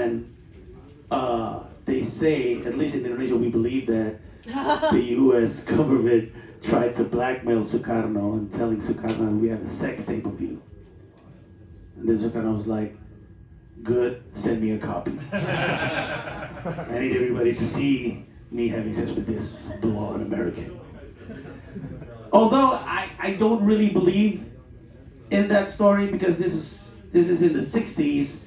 And they say, at least in Indonesia, we believe that the U.S. government tried to blackmail Sukarno and telling Sukarno we have a sex tape of you. And then Sukarno was like, good, send me a copy. I need everybody to see me having sex with this blonde American. Although I don't really believe in that story because this is in the 60s,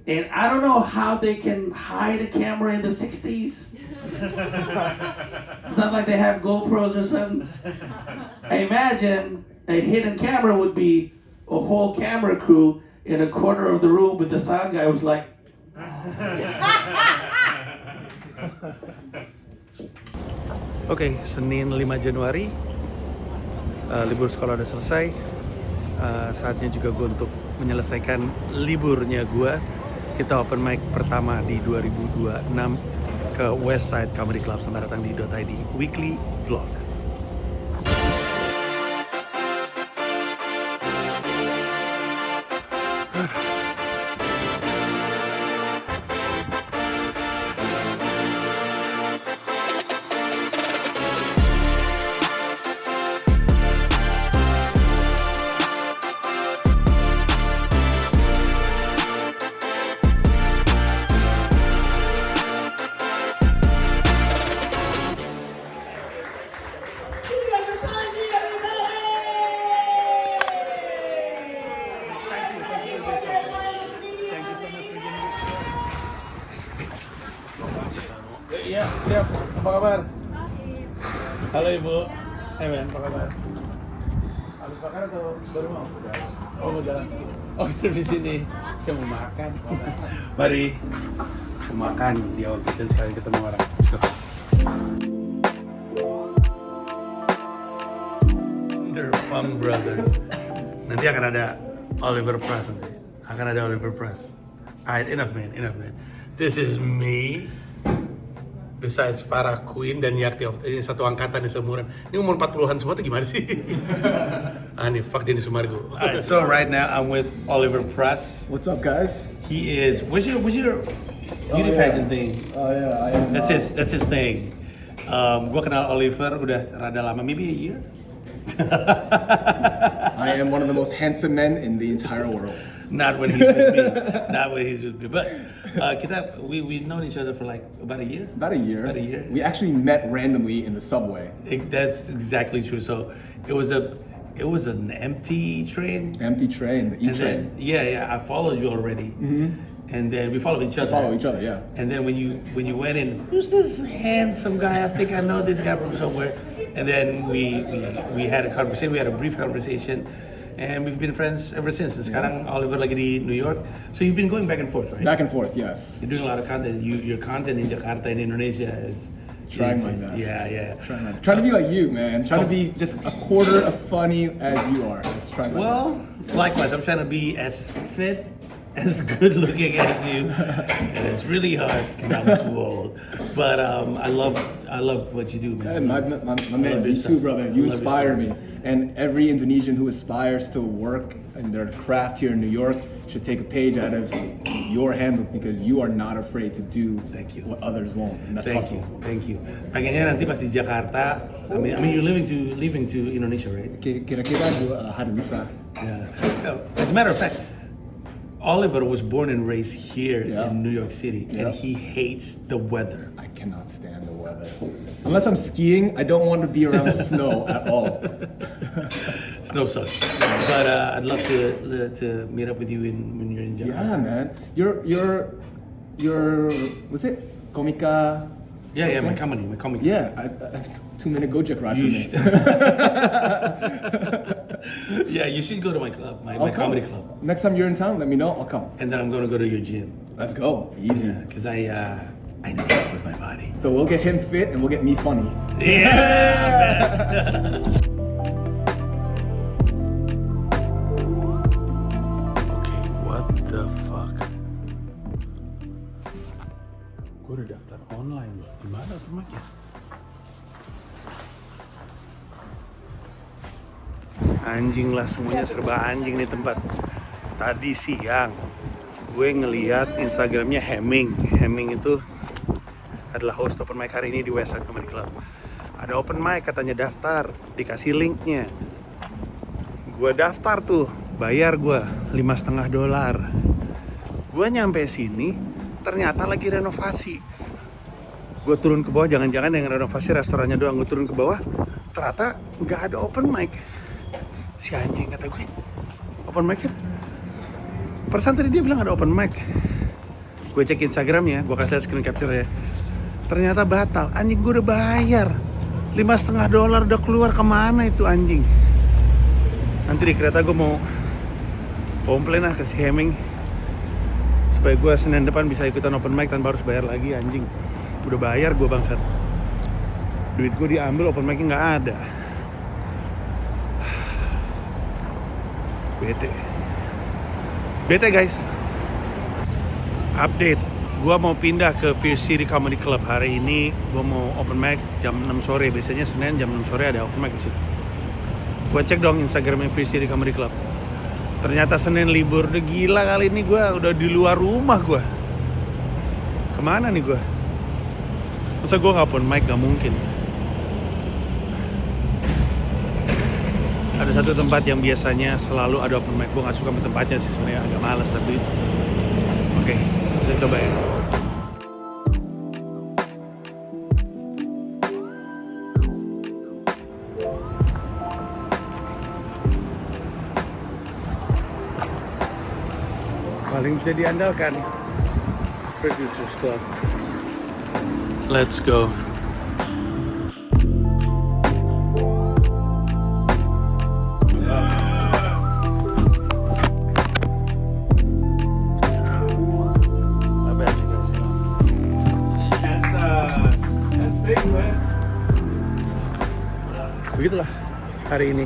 and I don't know how they can hide a camera in the 60s. It's not like they have GoPros or something. I imagine a hidden camera would be a whole camera crew in a corner of the room with the sound guy who's like. Oke, Senin 5 Januari, libur sekolah udah selesai. Saatnya juga gue untuk menyelesaikan liburnya gue. Kita open mic pertama di 2026 ke Westside Comedy Club. Selamat datang di .id Weekly Vlog. Iya, siap. Apa kabar? Halo Ibu. Hey men, apa kabar? Habis makan atau baru mau? Oh, mau jalan. Oh, di sini. Saya mau makan. Mari. Mau makan di awal dan sekali ketemu orang. Let's go. The Fung Brothers. Nanti akan ada Oliver Press nanti. Akan ada Oliver Press. Alright, enough man. This is me. Besides Farah Queen dan Yakti of ini satu angkatan di seumuran. Ini umur 40-an semua tuh gimana sih? Nih, fuck Denny Sumargo. Alright, so right now I'm with Oliver Press. What's up, guys? He is. What's your beauty pageant thing? Oh yeah, I am. That's his thing. Gua kenal Oliver udah rada lama, maybe a year. I am one of the most handsome men in the entire world. Not when he's with me. Not when he's with me. But we've known each other for like about a year. About a year. We actually met randomly in the subway. That's exactly true. So it was an empty train. Empty train, the E train. Yeah. I followed you already. Mm-hmm. And then we followed each other. Yeah. And then when you went in, who's this handsome guy? I think I know this guy from somewhere. And then we had a conversation. We had a brief conversation. And we've been friends ever since. And sekarang Oliver lagi di New York. So you've been going back and forth, right? Back and forth, yes. You're doing a lot of content. Your content in Jakarta and Indonesia is trying my best. Yeah. Trying to be like you, man. Trying to be just a quarter as funny as you are. Just trying my best. Likewise, I'm trying to be as fit, as good looking as you. And it's really hard because I'm too old. But I love what you do, man. Hey, my man, you too, brother. You inspire me. And every Indonesian who aspires to work in their craft here in New York should take a page out of your handbook because you are not afraid to do what others won't. And that's hustle. Thank you. Pengennya nanti pas di Jakarta. I mean you're leaving to Indonesia, right? Kira-kira hari bisa. Yeah. As a matter of fact, Oliver was born and raised here in New York City, and he hates the weather. I cannot stand the weather. Unless I'm skiing, I don't want to be around snow at all. Snow sucks. But I'd love to meet up with you when you're in Jakarta. Yeah, man. You're was it Komika? Yeah, my comedy. Yeah, I have 2-minute Gojek ride for me. Yeah, you should go to my club, my comedy club. Next time you're in town, let me know. I'll come. And then I'm gonna go to your gym. Let's go. Easy. Because I need to work with my body. So we'll get him fit and we'll get me funny. Yeah. Okay, what the fuck? Gue udah daftar online loh. Gimana rumahnya? Anjing lah, semuanya serba anjing nih tempat. Tadi siang gue ngeliat Instagramnya Hemming itu adalah host open mic hari ini di West Side Comedy Club. Ada open mic, katanya daftar, dikasih linknya. Gue daftar tuh, bayar gue $5,5. Gue nyampe sini, ternyata lagi renovasi. Gue turun ke bawah, jangan-jangan yang renovasi restorannya doang. Gue turun ke bawah, ternyata nggak ada open mic. Si anjing, kata gue, open mic-nya perasaan tadi dia bilang ada open mic. Gue cek Instagramnya, gue kasih lihat screen capture ya. Ternyata batal. Anjing, gue udah bayar $5,5 udah keluar, kemana itu anjing? Nanti di kereta gue mau komplain lah ke si Hemming supaya gue Senin depan bisa ikutan open mic tanpa harus bayar lagi. Anjing, udah bayar gue bangsat. Duit gue diambil, open mic-nya nggak ada. Bete guys. Update, gue mau pindah ke Fierce City Comedy Club. Hari ini gue mau open mic jam 6 sore. Biasanya Senin jam 6 sore ada open mic di situ. Gue cek dong Instagramnya Fierce City Comedy Club. Ternyata Senin libur. Udah gila kali ini gue udah di luar rumah gue. Kemana nih gue? Masa gue gak open mic? Gak mungkin. Ada satu tempat yang biasanya selalu ada open mic. Gue gak suka sama tempatnya sih sebenarnya, agak males tapi oke, kita coba ya. Paling bisa diandalkan Producers Club. Let's go. Begitulah hari ini.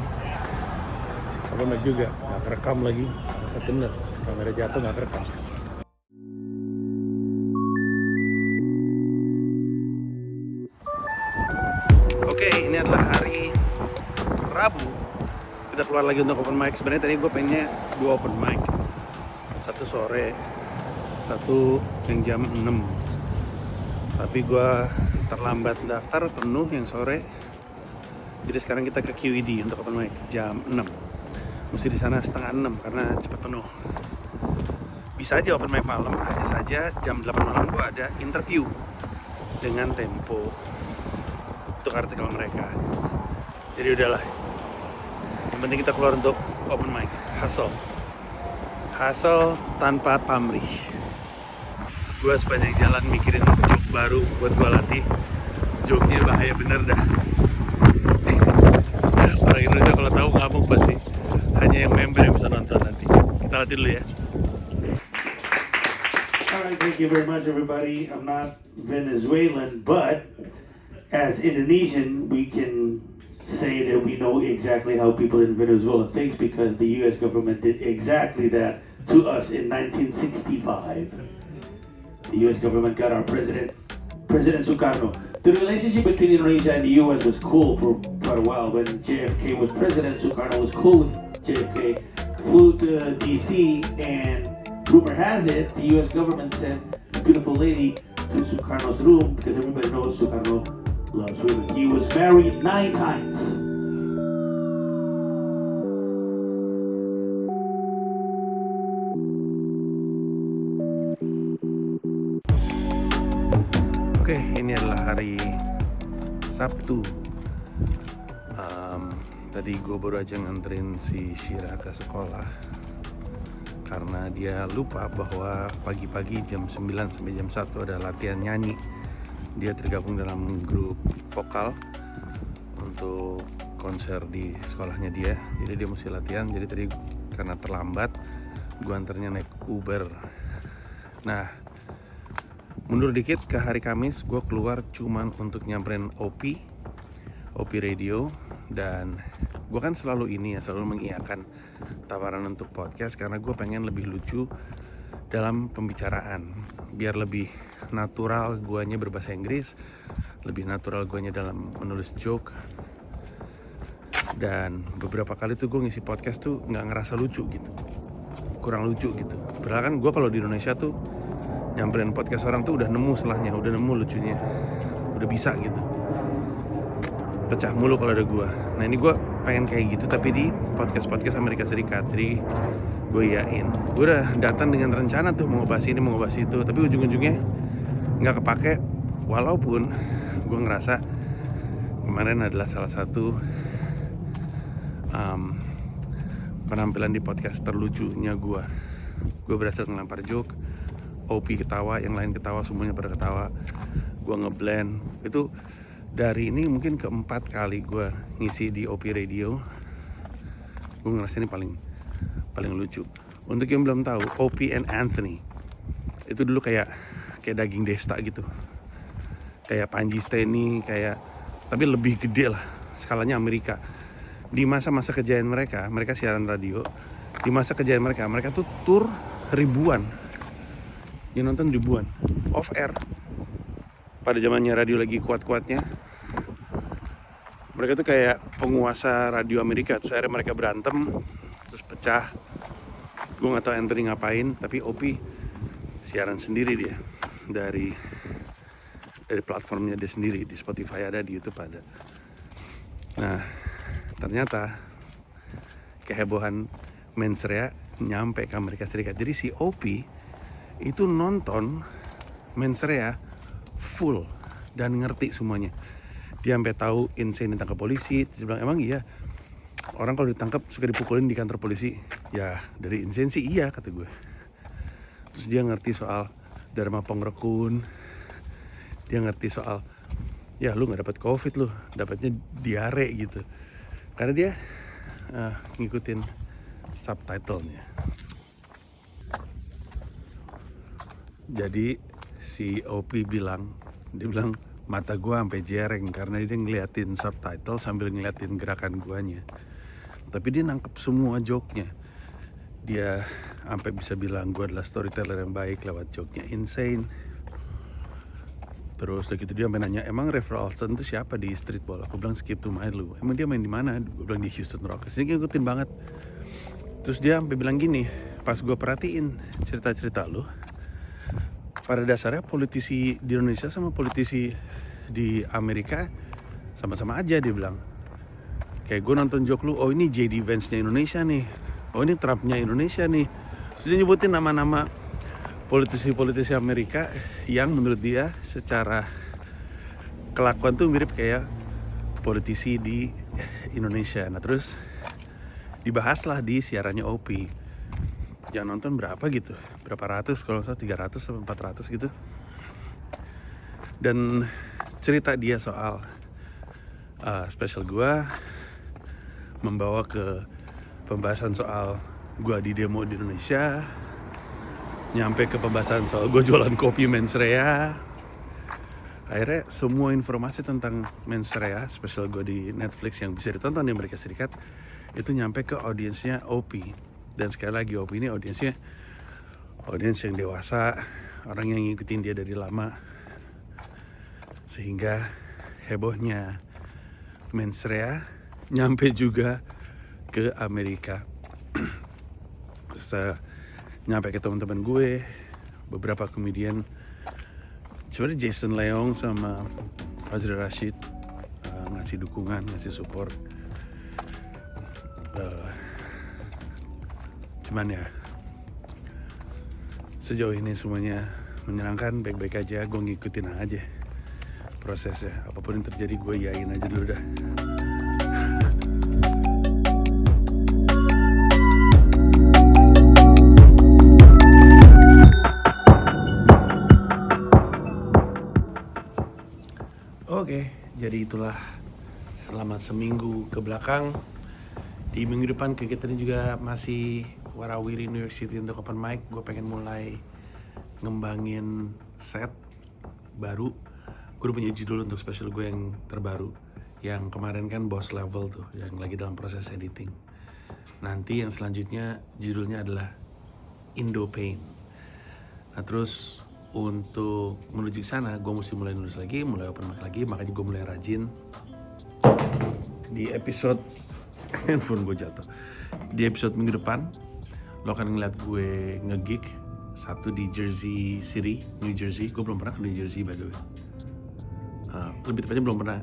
Open mic juga, gak kerekam lagi. Saya bener, kamera jatuh gak kerekam. Oke, ini adalah hari Rabu. Kita keluar lagi untuk open mic. Sebenarnya tadi gue pengennya 2 open mic. Satu sore, satu yang jam 6. Tapi gue terlambat daftar, penuh yang sore. Jadi sekarang kita ke QED untuk open mic jam 6. Mesti di sana setengah 6 karena cepat penuh. Bisa aja open mic malam, hanya saja jam 8 malam gue ada interview dengan Tempo untuk artikel mereka. Jadi udahlah, yang penting kita keluar untuk open mic. Hustle tanpa pamrih. Gue sepanjang jalan mikirin joke baru buat gue latih. Joke-nya bahaya bener dah. Orang Indonesia kalau tahu ngamuk pasti. Hanya yang member yang bisa nonton nanti. Kita latih dulu ya. Alright, thank you very much everybody. I'm not Venezuelan, but as Indonesian, we can say that we know exactly how people in Venezuela think because the US government did exactly that to us in 1965. The US government got our President Sukarno. The relationship between Indonesia and the US was cool for quite a while. When JFK was president, Sukarno was cool with JFK, flew to DC, and rumor has it, the US government sent a beautiful lady to Sukarno's room because everybody knows Sukarno loves women. He was married 9 times. Oke, ini adalah hari Sabtu. Tadi gue baru aja nganterin si Shira ke sekolah karena dia lupa bahwa pagi-pagi jam 9 sampai jam 1 ada latihan nyanyi. Dia tergabung dalam grup vokal untuk konser di sekolahnya dia. Jadi dia mesti latihan. Jadi tadi karena terlambat, gue anternya naik Uber. Nah, mundur dikit ke hari Kamis, gue keluar cuman untuk nyamperin OP Radio. Dan gue kan selalu mengiyakan tawaran untuk podcast karena gue pengen lebih lucu dalam pembicaraan, biar lebih natural guanya berbahasa Inggris, lebih natural guanya dalam menulis joke. Dan beberapa kali tuh gue ngisi podcast tuh nggak ngerasa lucu gitu. kurang lucu gitu. Padahal kan gue kalau di Indonesia tuh nyamperin podcast orang tuh udah nemu selahnya, udah nemu lucunya, udah bisa gitu. Pecah mulu kalau ada gue. Nah ini gue pengen kayak gitu tapi di podcast Amerika Serikat. Jadi gue iyain. Gue udah datang dengan rencana tuh mau bahas ini, mau bahas itu, tapi ujung-ujungnya nggak kepake. Walaupun gue ngerasa kemarin adalah salah satu penampilan di podcast terlucunya gue. Gue berhasil ngelempar joke, OP ketawa, yang lain ketawa, semuanya pada ketawa. Gue ngeblend. Itu dari ini mungkin keempat kali gue ngisi di OP Radio. Gue ngerasa ini paling lucu. Untuk yang belum tahu, Opie and Anthony itu dulu kayak daging desta gitu, kayak Panji Steny, kayak tapi lebih gede lah skalanya Amerika. Di masa-masa kejayaan mereka siaran radio. Di masa kejayaan mereka tuh tur ribuan, yang nonton ribuan, off air. Pada zamannya radio lagi kuat-kuatnya, mereka tuh kayak penguasa radio Amerika. Terus akhirnya mereka berantem, terus pecah. Gue nggak tahu Anthony ngapain, tapi Opie siaran sendiri dia dari platformnya dia sendiri, di Spotify ada, di YouTube ada. Nah ternyata kehebohan mensrea nyampe ke Amerika Serikat. Jadi si Opie itu nonton mensrea full dan ngerti semuanya. Dia sampai tahu Insane ditangkap polisi. Dia bilang, emang iya orang kalau ditangkap suka dipukulin di kantor polisi? Ya dari Insane sih iya, kata gue. Terus dia ngerti soal Dharma Pongrekun. Dia ngerti soal, ya lu gak dapat covid, lu dapatnya diare gitu. Karena dia ngikutin subtitlenya. Jadi si Opie bilang, dia bilang mata gua sampai jereng karena dia ngeliatin subtitle sambil ngeliatin gerakan guanya. Tapi dia nangkep semua joke-nya. Dia sampai bisa bilang gua adalah storyteller yang baik lewat joke-nya Insane. Terus begitu dia sampai nanya, emang Ray Alston itu siapa di streetball? Aku bilang Skip to My Lou. Emang dia main di mana? Gue bilang di Houston Rockets. Ini ngikutin banget. Terus dia sampai bilang gini, pas gue perhatiin cerita-cerita lu, pada dasarnya politisi di Indonesia sama politisi di Amerika sama-sama aja, dia bilang. Kayak gue nonton joke lu, oh ini JD Vance-nya Indonesia nih, oh ini Trump-nya Indonesia nih. Terus dia nyebutin nama-nama politisi-politisi Amerika yang menurut dia secara kelakuan tuh mirip kayak politisi di Indonesia. Nah terus dibahaslah di siarannya Opie. Yang nonton berapa gitu, berapa ratus, kalau nggak salah 300 atau 400 gitu. Dan cerita dia soal special gua membawa ke pembahasan soal gua di demo di Indonesia, nyampe ke pembahasan soal gue jualan kopi mensrea. Akhirnya semua informasi tentang mensrea special gue di Netflix yang bisa ditonton di Amerika Serikat itu nyampe ke audiensnya Opie. Dan sekali lagi Opie ini audiensnya audiens yang dewasa, orang yang ngikutin dia dari lama, sehingga hebohnya mensrea nyampe juga ke Amerika. Nyampe ke teman-teman gue, beberapa komedian, sebenarnya Jason Leong sama Fazril Rashid ngasih dukungan, ngasih support. Cuman ya sejauh ini semuanya menyenangkan, baik-baik aja. Gue ngikutin aja prosesnya, apapun yang terjadi gue iyain aja dulu dah. Oke, jadi itulah selama seminggu ke belakang. Di minggu depan kegiatannya juga masih warawiri New York City untuk open mic. Gue pengen mulai ngembangin set baru. Gue udah punya judul untuk special gue yang terbaru. Yang kemarin kan Boss Level tuh, yang lagi dalam proses editing. Nanti yang selanjutnya judulnya adalah Indo Pain. Nah terus untuk menuju ke sana, gue mesti mulai nulis lagi, mulai open mic lagi, makanya gue mulai rajin. Di episode handphone gue jatuh. Di episode minggu depan, lo akan ngeliat gue nge-gig satu di Jersey City, New Jersey. Gue belum pernah ke New Jersey by the way. Lebih tepatnya belum pernah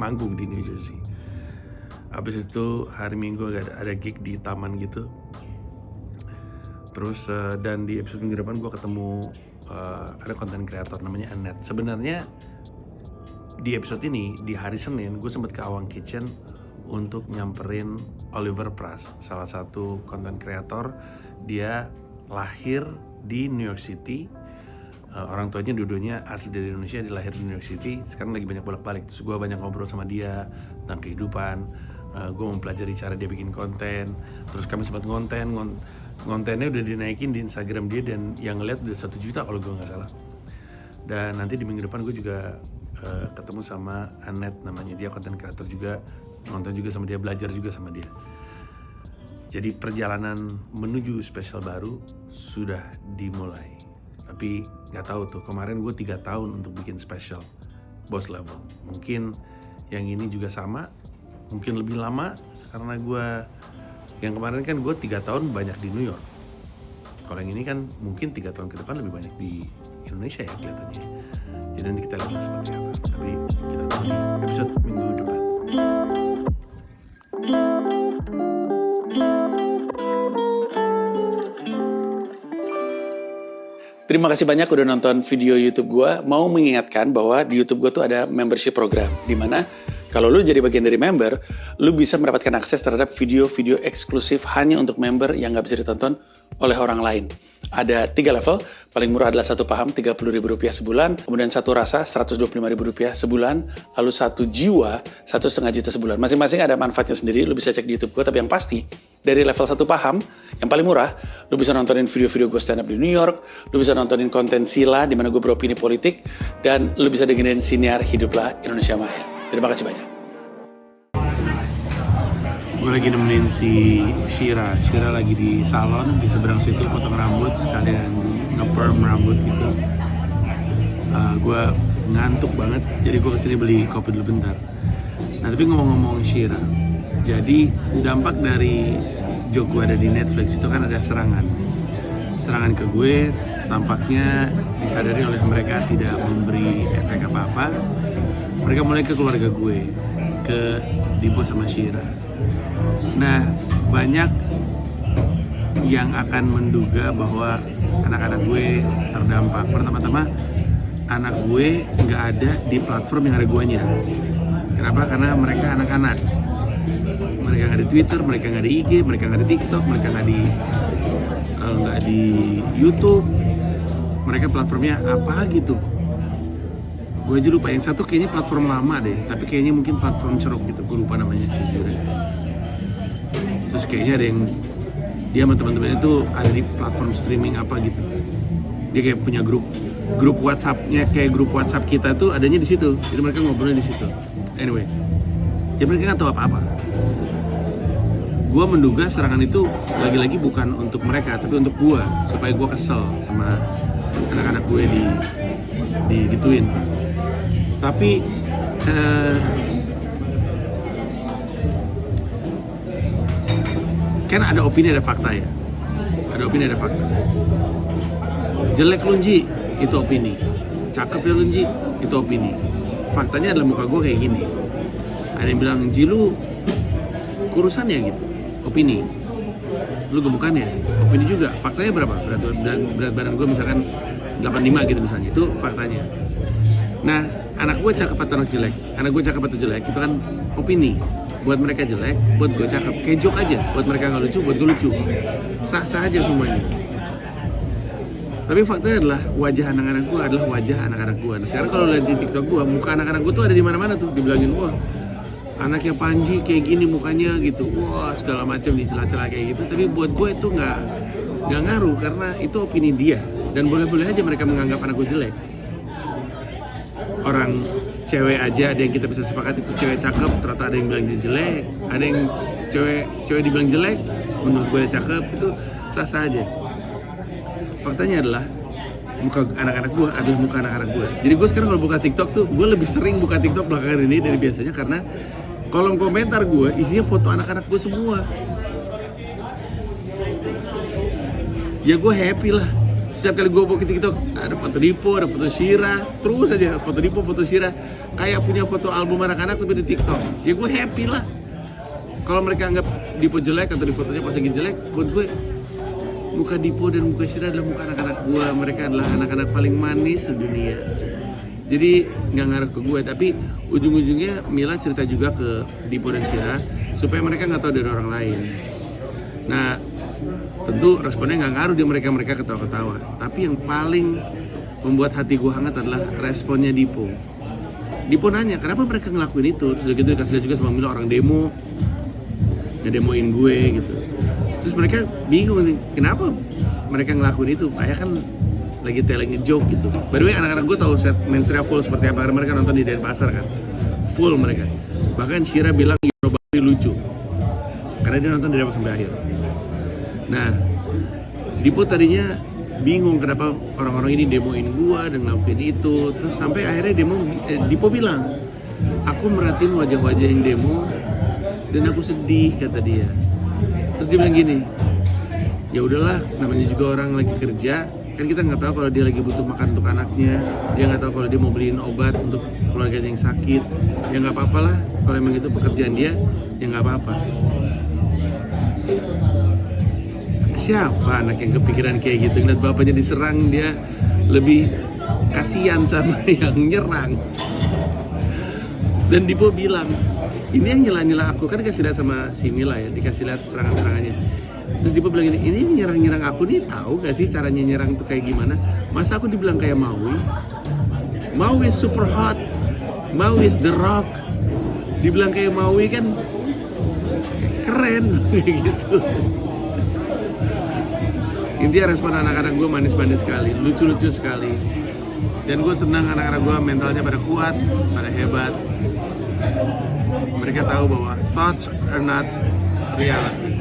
manggung di New Jersey. Abis itu hari Minggu ada gig di taman gitu. Terus dan di episode minggu depan gue ketemu ada konten kreator namanya Annette. Sebenarnya di episode ini di hari Senin gue sempat ke Awang Kitchen untuk nyamperin Oliver Pras, salah satu konten kreator. Dia lahir di New York City. Orang tuanya dua-duanya asli dari Indonesia, dia lahir di New York City. Sekarang lagi banyak bolak-balik. Terus gue banyak ngobrol sama dia tentang kehidupan. Gue mempelajari cara dia bikin konten. Terus kami sempat kontennya udah dinaikin di Instagram dia, dan yang ngeliat udah 1 juta kalau gue nggak salah. Dan nanti di minggu depan gue juga ketemu sama Annette namanya, dia konten kreator juga, nonton juga sama dia, belajar juga sama dia. Jadi perjalanan menuju spesial baru sudah dimulai. Tapi nggak tahu tuh, kemarin gue 3 tahun untuk bikin spesial Boss Level. Mungkin yang ini juga sama, mungkin lebih lama, karena gue yang kemarin kan gue 3 tahun banyak di New York. Kalau yang ini kan mungkin 3 tahun ke depan lebih banyak di Indonesia ya kelihatannya. Jadi nanti kita lihat seperti apa. Tapi kita tahu di episode minggu depan. Terima kasih banyak udah nonton video YouTube gue. Mau mengingatkan bahwa di YouTube gue tuh ada membership program, di mana kalau lu jadi bagian dari member, lu bisa mendapatkan akses terhadap video-video eksklusif hanya untuk member yang nggak bisa ditonton oleh orang lain. Ada 3 level, paling murah adalah 1 paham Rp30.000 sebulan, kemudian 1 rasa Rp125.000 sebulan, lalu 1 jiwa Rp1,5 juta sebulan. Masing-masing ada manfaatnya sendiri, lu bisa cek di YouTube gue, tapi yang pasti dari level 1 paham yang paling murah, lu bisa nontonin video-video gue stand up di New York, lu bisa nontonin konten Sila di mana gue beropini politik, dan lu bisa dengerin siniar Hiduplah Indonesia Maya. Terima kasih banyak. Gue lagi nemenin si Shira lagi di salon di seberang situ, potong rambut sekalian nge-perm rambut gitu. Gue ngantuk banget, jadi gue kesini beli kopi dulu bentar. Nah tapi ngomong-ngomong Shira, jadi dampak dari joke gue ada di Netflix itu kan ada serangan ke gue. Tampaknya disadari oleh mereka tidak memberi efek apa-apa. Mereka mulai ke keluarga gue, ke Dibo sama Shira. Nah, banyak yang akan menduga bahwa anak-anak gue terdampak. Pertama-tama, anak gue nggak ada di platform yang ada guanya. Kenapa? Karena mereka anak-anak. Mereka nggak di Twitter, mereka nggak di IG, mereka nggak di TikTok, mereka nggak di YouTube. Mereka platformnya apa gitu? Gue aja lupa, yang satu kayaknya platform lama deh, tapi kayaknya mungkin platform ceruk gitu, gue lupa namanya sejujurnya. Terus kayaknya ada yang dia sama teman-temannya itu ada di platform streaming apa gitu. Dia kayak punya grup WhatsApp-nya, kayak grup WhatsApp kita tuh adanya di situ. Jadi mereka ngobrolnya di situ. Anyway, jadi mereka nggak tahu apa-apa. Gue menduga serangan itu lagi-lagi bukan untuk mereka, tapi untuk gue, supaya gue kesel sama anak-anak gue digituin. Tapi kan ada opini ada fakta ya. Ada opini ada fakta. Jelek lu Nji, itu opini. Cakep ya lu Nji, itu opini. Faktanya adalah muka gue kayak gini. Ada yang bilang Nji lu kurusan ya gitu, opini. Lu gemukan ya, opini juga. Faktanya berapa? Berat badan gue misalkan 85 gitu misalnya, itu faktanya. Nah, anak gue cakep atau anak jelek, anak gue cakep atau jelek, itu kan opini. Buat mereka jelek, buat gue cakep. Kayak joke aja, buat mereka nggak lucu, buat gue lucu. Sah-sah aja semuanya. Tapi faktanya adalah wajah anak-anak gue adalah wajah anak-anak gue. Nah sekarang kalau lihat di TikTok gue, muka anak-anak gue tuh ada di mana-mana tuh, dibilangin wah anaknya Panji kayak gini mukanya gitu, wah segala macam di celah-celah kayak gitu. Tapi buat gue itu nggak ngaruh karena itu opini dia. Dan boleh-boleh aja mereka menganggap anak gue jelek. Orang cewek aja ada yang kita bisa sepakat itu cewek cakep, ternyata ada yang bilang dia jelek, ada yang cewek dibilang jelek, menurut gue dia cakep, itu sah-sah aja. Faktanya adalah muka anak-anak gue adalah muka anak-anak gue. Jadi gue sekarang kalau buka TikTok tuh, gue lebih sering buka TikTok belakangan ini dari biasanya karena kolom komentar gue isinya foto anak-anak gue semua. ya gue happy lah. Setiap kali gue buka TikTok ada foto Dipo, ada foto Shira, terus aja foto Dipo, foto Shira, kayak punya foto album anak-anak tapi di TikTok. Ya gue happy lah. Kalau mereka anggap Dipo jelek atau di fotonya pas lagi jelek, buat gue muka Dipo dan muka Shira adalah muka anak-anak gue. Mereka adalah anak-anak paling manis sedunia. Jadi nggak ngaruh ke gue, tapi ujung-ujungnya Mila cerita juga ke Dipo dan Shira supaya mereka nggak tahu dari orang lain. Nah, tentu responnya nggak ngaruh di mereka ketawa-ketawa. Tapi yang paling membuat hati gue hangat adalah responnya Dipo. Dipo nanya, kenapa mereka ngelakuin itu? Terus gitu dikasih lihat juga sama Mila orang demo, ngedemoin gue gitu. Terus mereka bingung nih, kenapa mereka ngelakuin itu? Kayak kan lagi telling a joke gitu. By the way, anak-anak gue tahu set mensrea full seperti apa, karena mereka nonton di Denpasar kan. Full mereka. Bahkan Shira bilang Yunobari lucu. Karena dia nonton dari awal sampai akhir. Nah, Dipo tadinya bingung kenapa orang-orang ini demoin gua dan ngelakuin itu. Terus sampai akhirnya Dipo bilang, aku merhatiin wajah-wajah yang demo dan aku sedih, kata dia. Terus dia bilang gini, ya udahlah, namanya juga orang lagi kerja, kan kita nggak tahu kalau dia lagi butuh makan untuk anaknya, dia nggak tahu kalau dia mau beliin obat untuk keluarganya yang sakit, ya nggak apa-apa lah, kalau emang itu pekerjaan dia, ya nggak apa-apa. Siapa anak yang kepikiran kayak gitu, ngeliat bapaknya diserang, dia lebih kasihan sama yang nyerang. Dan Dipo bilang, ini yang nyela-nyela aku, kan dikasih lihat sama si Mila ya, dikasih lihat serangan-serangannya. Terus Dipo bilang ini yang nyerang-nyerang aku nih, tahu gak sih caranya nyerang tuh kayak gimana? Masa aku dibilang kayak Maui? Maui is super hot, Maui is the rock. Dibilang kayak Maui kan keren gitu. Intinya respon anak-anak gue manis-manis sekali, lucu-lucu sekali. Dan gue senang anak-anak gue mentalnya pada kuat, pada hebat. Mereka tahu bahwa thoughts are not reality.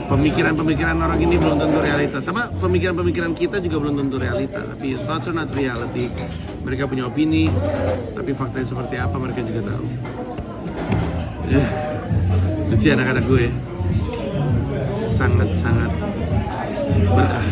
Pemikiran-pemikiran orang ini belum tentu realitas. Sama pemikiran-pemikiran kita juga belum tentu realita. Tapi thoughts are not reality. Mereka punya opini, tapi faktanya seperti apa mereka juga tahu. Lucu anak-anak gue. Sangat-sangat berkah.